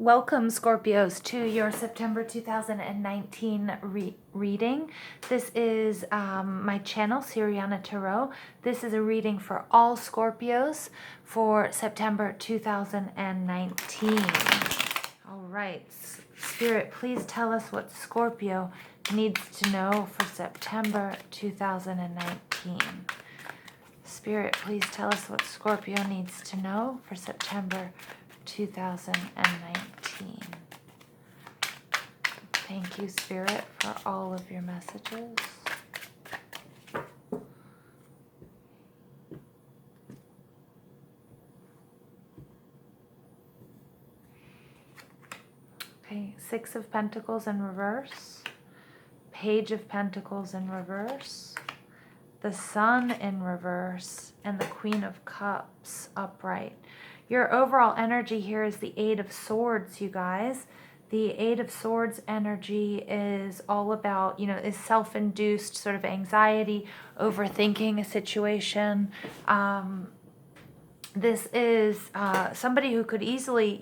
Welcome, Scorpios, to your September 2019 reading. This is my channel, Siriana Tarot. This is a reading for all Scorpios for September 2019. All right, Spirit, please tell us what Scorpio needs to know for September 2019. Spirit, please tell us what Scorpio needs to know for September 2019. Thank you, Spirit, for all of your messages. Okay, Six of Pentacles in reverse, Page of Pentacles in reverse, the Sun in reverse, and the Queen of Cups upright. Your overall energy here is the Eight of Swords, you guys. The Eight of Swords energy is all about, is self-induced sort of anxiety, overthinking a situation. This is somebody who could easily,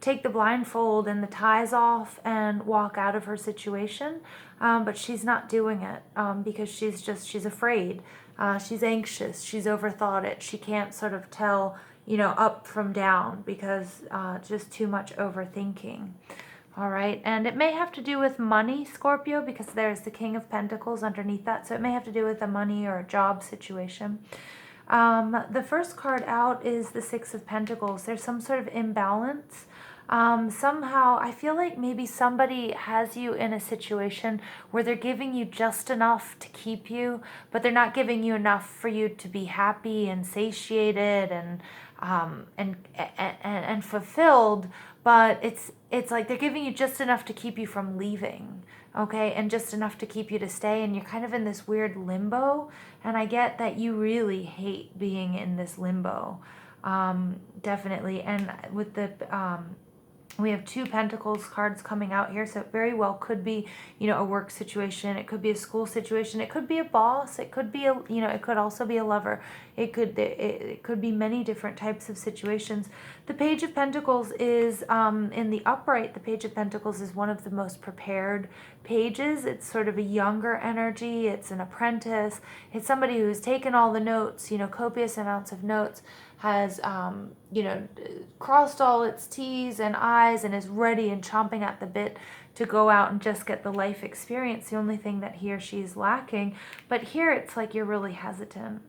take the blindfold and the ties off and walk out of her situation. But she's not doing it because she's afraid. She's anxious. She's overthought it. She can't sort of tell, up from down because just too much overthinking. All right. And it may have to do with money, Scorpio, because there's the King of Pentacles underneath that. So it may have to do with a money or a job situation. The first card out is the Six of Pentacles. There's some sort of imbalance. Somehow I feel like maybe somebody has you in a situation where they're giving you just enough to keep you, but they're not giving you enough for you to be happy and satiated and fulfilled. But it's like they're giving you just enough to keep you from leaving, okay, and just enough to keep you to stay, and you're kind of in this weird limbo. And I get that you really hate being in this limbo, definitely. And with the we have two Pentacles cards coming out here, so it very well could be, a work situation. It could be a school situation. It could be a boss. It could be it could also be a lover. It could be many different types of situations. The Page of Pentacles is in the upright. The Page of Pentacles is one of the most prepared pages. It's sort of a younger energy. It's an apprentice. It's somebody who's taken all the notes, copious amounts of notes, has, crossed all its T's and I's and is ready and chomping at the bit to go out and just get the life experience. The only thing that he or she is lacking. But here it's like you're really hesitant.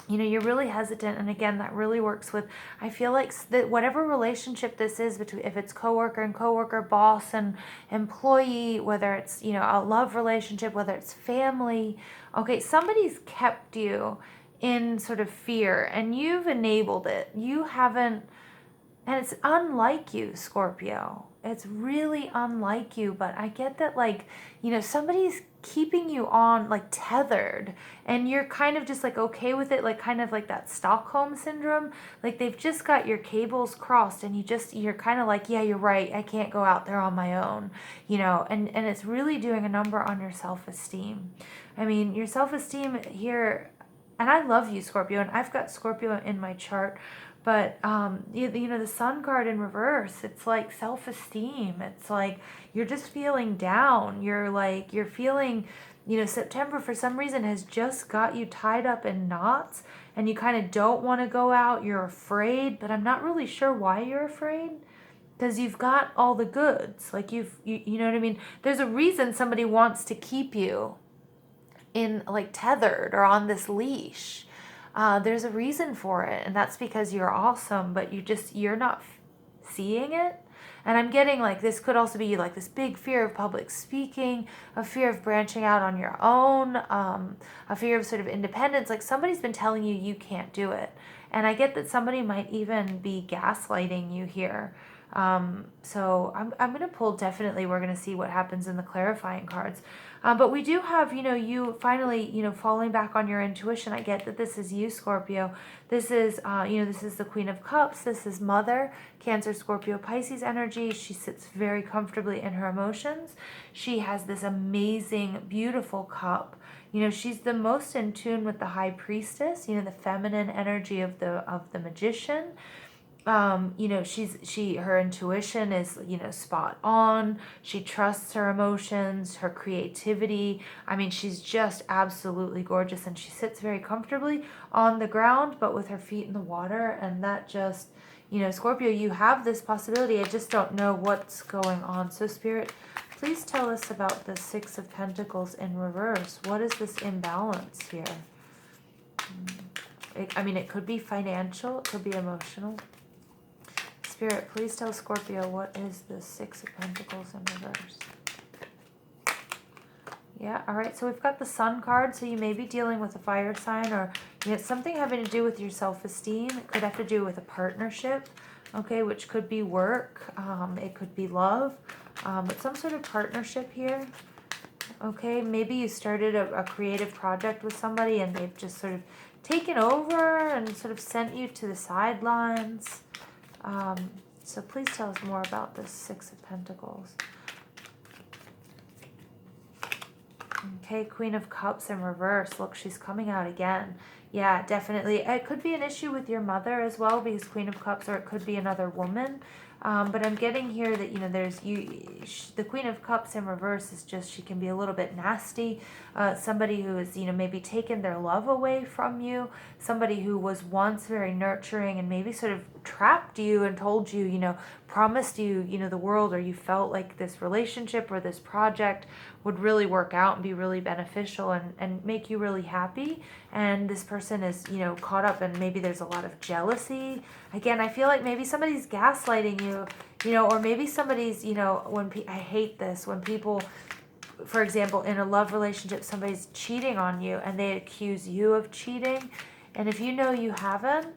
You're really hesitant. And again, that really works with, I feel like that whatever relationship this is between, if it's coworker and coworker, boss and employee, whether it's, a love relationship, whether it's family, okay, somebody's kept you in sort of fear and you've enabled it. You haven't, and it's unlike you, Scorpio. It's really unlike you, but I get that, somebody's keeping you on, tethered, and you're kind of just, okay with it, kind of like that Stockholm syndrome. Like, they've just got your cables crossed, and you're kind of like, yeah, you're right, I can't go out there on my own, and it's really doing a number on your self-esteem. I mean, your self-esteem here, and I love you, Scorpio, and I've got Scorpio in my chart, but, the Sun card in reverse, it's like self-esteem. It's like you're just feeling down. You're feeling, September for some reason has just got you tied up in knots, and you kind of don't want to go out. You're afraid, but I'm not really sure why you're afraid. Because you've got all the goods. You know what I mean? There's a reason somebody wants to keep you in tethered or on this leash. There's a reason for it, and that's because you're awesome, but you're not seeing it. And I'm getting this could also be this big fear of public speaking, a fear of branching out on your own, a fear of sort of independence. Somebody's been telling you you can't do it. And I get that somebody might even be gaslighting you here. So I'm going to pull, definitely, we're going to see what happens in the clarifying cards. But we do have, you finally, falling back on your intuition. I get that this is you, Scorpio. This is, this is the Queen of Cups. This is Mother, Cancer, Scorpio, Pisces energy. She sits very comfortably in her emotions. She has this amazing, beautiful cup. She's the most in tune with the High Priestess, the feminine energy of the magician. You know, her intuition is, you know, spot on. She trusts her emotions, her creativity. I mean, she's just absolutely gorgeous, and she sits very comfortably on the ground, but with her feet in the water. And that just, you know, Scorpio, you have this possibility. I just don't know what's going on. So Spirit, please tell us about the Six of Pentacles in reverse. What is this imbalance here? I mean, it could be financial, it could be emotional. Spirit, please tell Scorpio, what is the Six of Pentacles in reverse? Yeah, all right. So we've got the Sun card. So you may be dealing with a fire sign, or you know, something having to do with your self-esteem. It could have to do with a partnership, okay, which could be work. It could be love, but some sort of partnership here. Okay, maybe you started a creative project with somebody and they've just sort of taken over and sort of sent you to the sidelines. So please tell us more about this Six of Pentacles. Okay, Queen of Cups in reverse. Look, she's coming out again. Yeah, definitely. It could be an issue with your mother as well, because Queen of Cups, or it could be another woman. But I'm getting here that, you know, the Queen of Cups in reverse is just, she can be a little bit nasty. Somebody who is, you know, maybe taken their love away from you. Somebody who was once very nurturing and maybe sort of trapped you and told you, you know, promised you, you know, the world, or you felt like this relationship or this project would really work out and be really beneficial and make you really happy. And this person is, you know, caught up, and maybe there's a lot of jealousy. Again, I feel like maybe somebody's gaslighting you, you know, or maybe somebody's, you know, I hate this, when people, for example, in a love relationship, somebody's cheating on you and they accuse you of cheating. And if you know you haven't,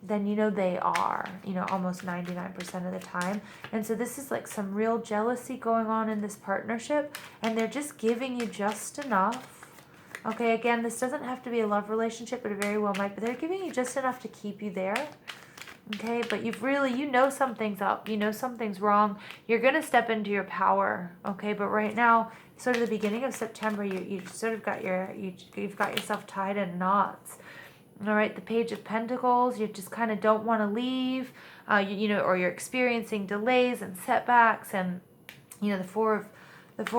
then you know they are, you know, almost 99% of the time. And so this is like some real jealousy going on in this partnership, and they're just giving you just enough. Okay, again, this doesn't have to be a love relationship, but it very well might, but they're giving you just enough to keep you there. Okay, but you've really, you know something's up, you know something's wrong. You're going to step into your power, okay? But right now, sort of the beginning of September, you sort of got you've got yourself tied in knots. All right, the Page of Pentacles, you just kind of don't want to leave, you know, or you're experiencing delays and setbacks, and, you know, the Four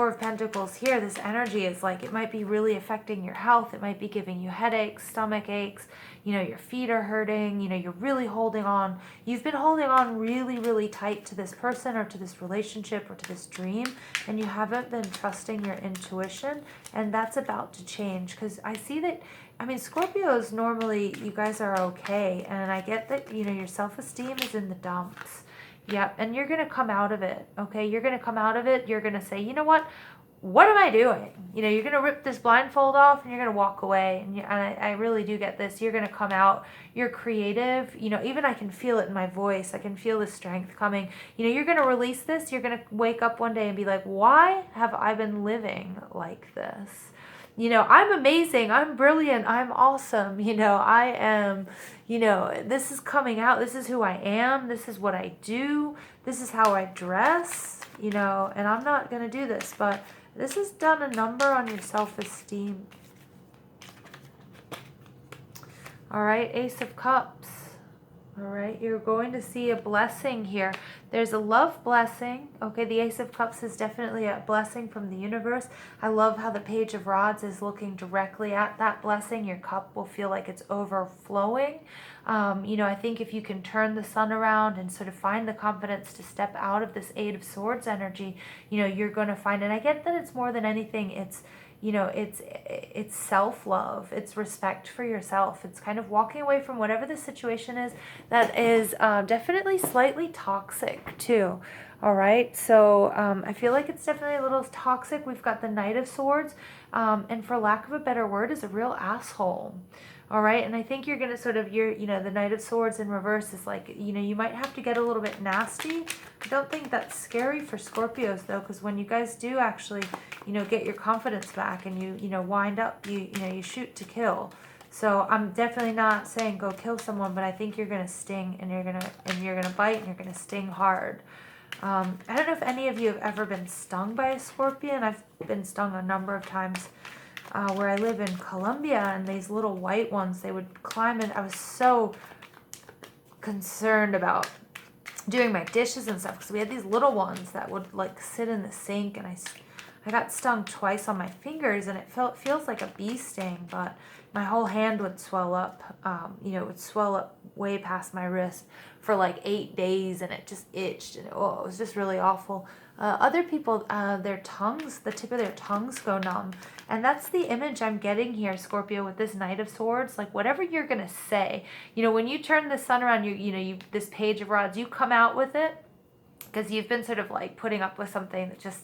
of Pentacles here, this energy is like, it might be really affecting your health. It might be giving you headaches, stomach aches, you know, your feet are hurting, you know, you're really holding on. You've been holding on really, really tight to this person or to this relationship or to this dream, and you haven't been trusting your intuition, and that's about to change. Because I see that, I mean, Scorpios, normally you guys are okay, and I get that, you know, your self-esteem is in the dumps. Yep, and you're going to come out of it, okay? You're going to come out of it. You're going to say, you know what am I doing? You know, you're going to rip this blindfold off and you're going to walk away. And I really do get this. You're going to come out. You're creative. You know, even I can feel it in my voice. I can feel the strength coming. You know, you're going to release this. You're going to wake up one day and be like, why have I been living like this? You know, I'm amazing. I'm brilliant. I'm awesome. You know, I am, you know, this is coming out. This is who I am. This is what I do. This is how I dress, you know, and I'm not going to do this, but this has done a number on your self-esteem. All right, Ace of Cups. All right, you're going to see a blessing here. There's a love blessing. Okay, the Ace of Cups is definitely a blessing from the universe. I love how the Page of Rods is looking directly at that blessing. Your cup will feel like it's overflowing. You know, I think if you can turn the sun around and sort of find the confidence to step out of this Eight of Swords energy, you know, you're going to find, and I get that it's more than anything, it's, you know, it's self-love, it's respect for yourself, it's kind of walking away from whatever the situation is that is definitely slightly toxic too. All right, so I feel like it's definitely a little toxic. We've got the Knight of Swords, and for lack of a better word, is a real asshole. All right, and I think you're going to sort of, you know, the Knight of Swords in reverse is like, you know, you might have to get a little bit nasty. I don't think that's scary for Scorpios, though, because when you guys do actually, you know, get your confidence back and you know, wind up, you know, you shoot to kill. So I'm definitely not saying go kill someone, but I think you're going to sting, and you're going to bite, and you're going to sting hard. I don't know if any of you have ever been stung by a scorpion. I've been stung a number of times. Where I live in Colombia, and these little white ones, they would climb in. I was so concerned about doing my dishes and stuff, because we had these little ones that would like sit in the sink, and I got stung twice on my fingers, and it feels like a bee sting, but my whole hand would swell up. You know, it would swell up way past my wrist for like 8 days, and it just itched, and it was just really awful. Other people, their tongues, the tip of their tongues go numb. And that's the image I'm getting here, Scorpio, with this Knight of Swords. Like, whatever you're going to say, you know, when you turn the sun around, this Page of Rods, you come out with it because you've been sort of like putting up with something that just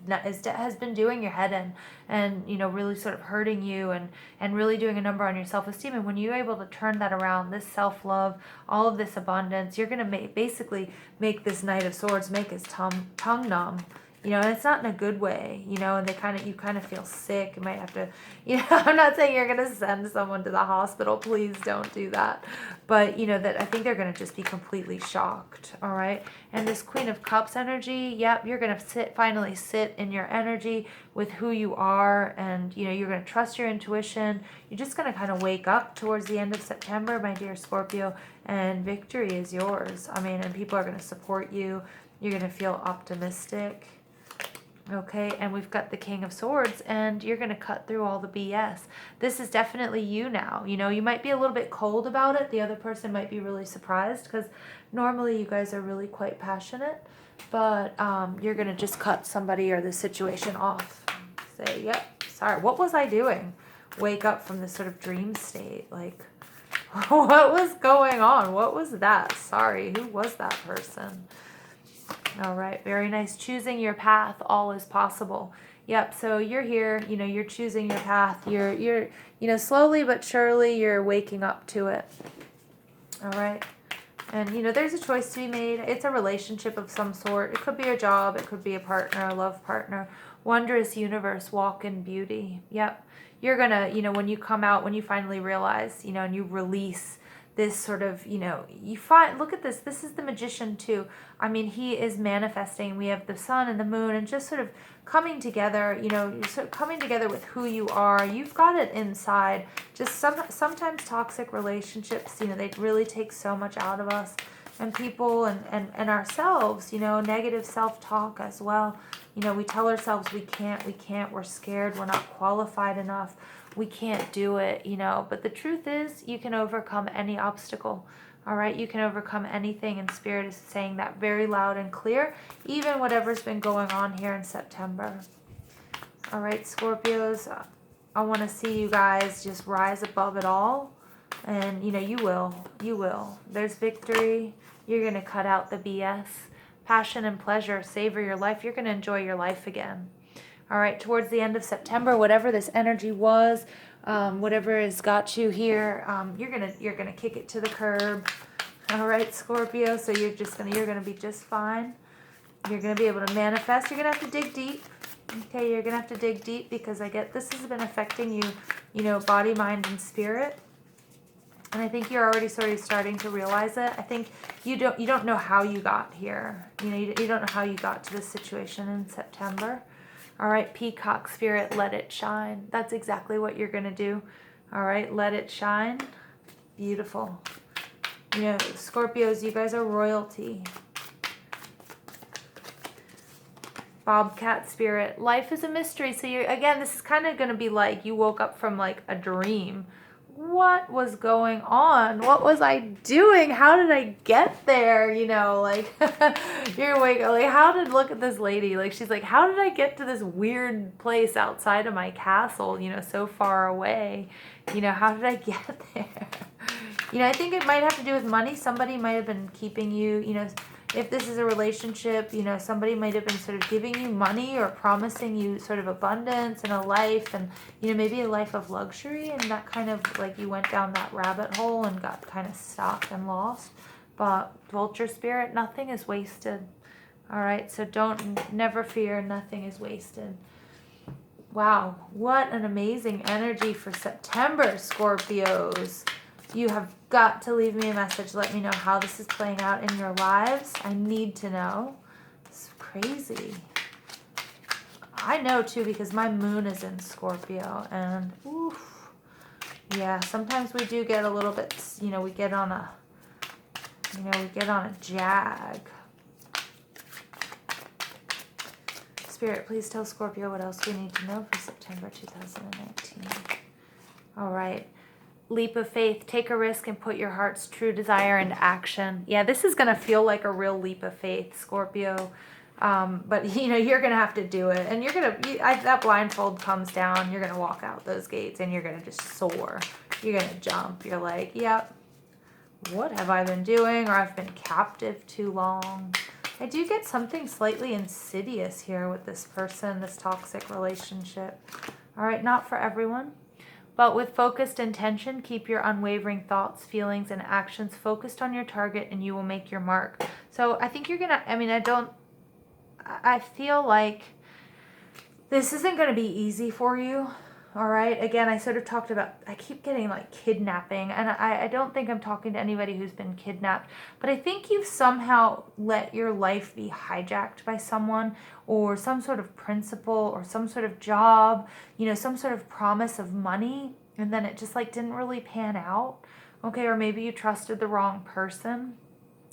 has been doing your head in, and, you know, really sort of hurting you, and really doing a number on your self-esteem. And when you're able to turn that around, this self-love, all of this abundance, you're going to basically make this Knight of Swords make his tongue numb. You know, and it's not in a good way, you know, and you kind of feel sick. You might have to, you know, I'm not saying you're going to send someone to the hospital. Please don't do that. But, you know, that I think they're going to just be completely shocked. All right. And this Queen of Cups energy, yep, you're going to finally sit in your energy with who you are. And, you know, you're going to trust your intuition. You're just going to kind of wake up towards the end of September, my dear Scorpio, and victory is yours. I mean, and people are going to support you. You're going to feel optimistic. Okay, and we've got the King of Swords, and you're going to cut through all the BS. This is definitely you now. You know, you might be a little bit cold about it. The other person might be really surprised, because normally you guys are really quite passionate, but you're going to just cut somebody or the situation off. Say, yep, sorry, what was I doing? Wake up from this sort of dream state. Like, what was going on? What was that? Sorry, who was that person? All right, very nice. Choosing your path, all is possible. Yep, so you're here, you know, you're choosing your path. You're you know, slowly but surely you're waking up to it. All right. And, you know, there's a choice to be made. It's a relationship of some sort. It could be a job. It could be a partner, a love partner. Wondrous universe, walk in beauty. Yep. You're going to, you know, when you come out, when you finally realize, you know, and you release this sort of, you know, you find, look at this. This is the Magician too. I mean, he is manifesting. We have the sun and the moon, and just sort of coming together, you know, you're sort of coming together with who you are. You've got it inside. Just sometimes toxic relationships, you know, they really take so much out of us, and people and ourselves, you know, negative self-talk as well. You know, we tell ourselves we can't, we're scared, we're not qualified enough. We can't do it, you know, but the truth is you can overcome any obstacle. All right, you can overcome anything, and Spirit is saying that very loud and clear, even whatever's been going on here in September. All right, Scorpios, I want to see you guys just rise above it all, and, you know, you will. There's victory. You're going to cut out the BS. Passion and pleasure, savor your life. You're going to enjoy your life again. All right, towards the end of September, whatever this energy was, whatever has got you here, you're gonna kick it to the curb. All right, Scorpio. So you're gonna be just fine. You're gonna be able to manifest. You're gonna have to dig deep. Okay, you're gonna have to dig deep, because I get this has been affecting you, you know, body, mind, and spirit. And I think you're already sort of starting to realize it. I think you don't know how you got here. You know, you don't know how you got to this situation in September. All right, Peacock Spirit, let it shine. That's exactly what you're going to do. All right, let it shine. Beautiful. You know, Scorpios, you guys are royalty. Bobcat Spirit, life is a mystery. So you're, again, this is kind of going to be like you woke up from like a dream. What was going on? What was I doing? How did I get there? You know, like, you're awake, like, look at this lady. Like, she's like, how did I get to this weird place outside of my castle, you know, so far away? You know, how did I get there? You know, I think it might have to do with money. Somebody might have been keeping you, you know, if this is a relationship, you know, somebody might have been sort of giving you money or promising you sort of abundance and a life, and, you know, maybe a life of luxury, and that kind of like you went down that rabbit hole and got kind of stuck and lost. But Vulture Spirit, nothing is wasted. All right, so never fear, nothing is wasted. Wow, what an amazing energy for September, Scorpios. You have got to leave me a message. Let me know how this is playing out in your lives. I need to know. It's crazy. I know too, because my moon is in Scorpio, and oof, yeah, sometimes we do get a little bit, you know, we get on a You know, we get on a jag. Spirit, please tell Scorpio what else we need to know for September 2019. All right. Leap of faith. Take a risk and put your heart's true desire into action. Yeah, this is going to feel like a real leap of faith, Scorpio. But, you know, you're going to have to do it. And you're going to, that blindfold comes down. You're going to walk out those gates and you're going to just soar. You're going to jump. You're like, yep, what have I been doing? Or I've been captive too long. I do get something slightly insidious here with this person, this toxic relationship. All right, not for everyone. But with focused intention, keep your unwavering thoughts, feelings, and actions focused on your target and you will make your mark. So I think you're going to, I mean, I feel like this isn't going to be easy for you. All right. Again, I sort of talked about, I keep getting like kidnapping, and I don't think I'm talking to anybody who's been kidnapped, but I think you've somehow let your life be hijacked by someone or some sort of principle or some sort of job, you know, some sort of promise of money. And then it just like didn't really pan out. Okay. Or maybe you trusted the wrong person.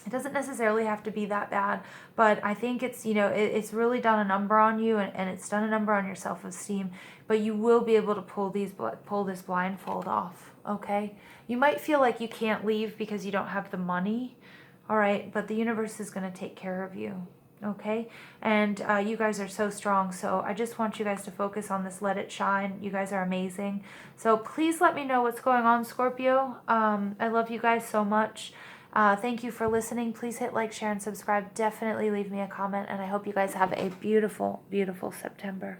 It doesn't necessarily have to be that bad, but I think it's, you know, it's really done a number on you, and it's done a number on your self-esteem, but you will be able to pull this blindfold off, okay? You might feel like you can't leave because you don't have the money, all right, but the universe is going to take care of you, okay? And you guys are so strong, so I just want you guys to focus on this, let it shine. You guys are amazing. So please let me know what's going on, Scorpio. I love you guys so much. Thank you for listening. Please hit like, share, and subscribe. Definitely leave me a comment, and I hope you guys have a beautiful, beautiful September.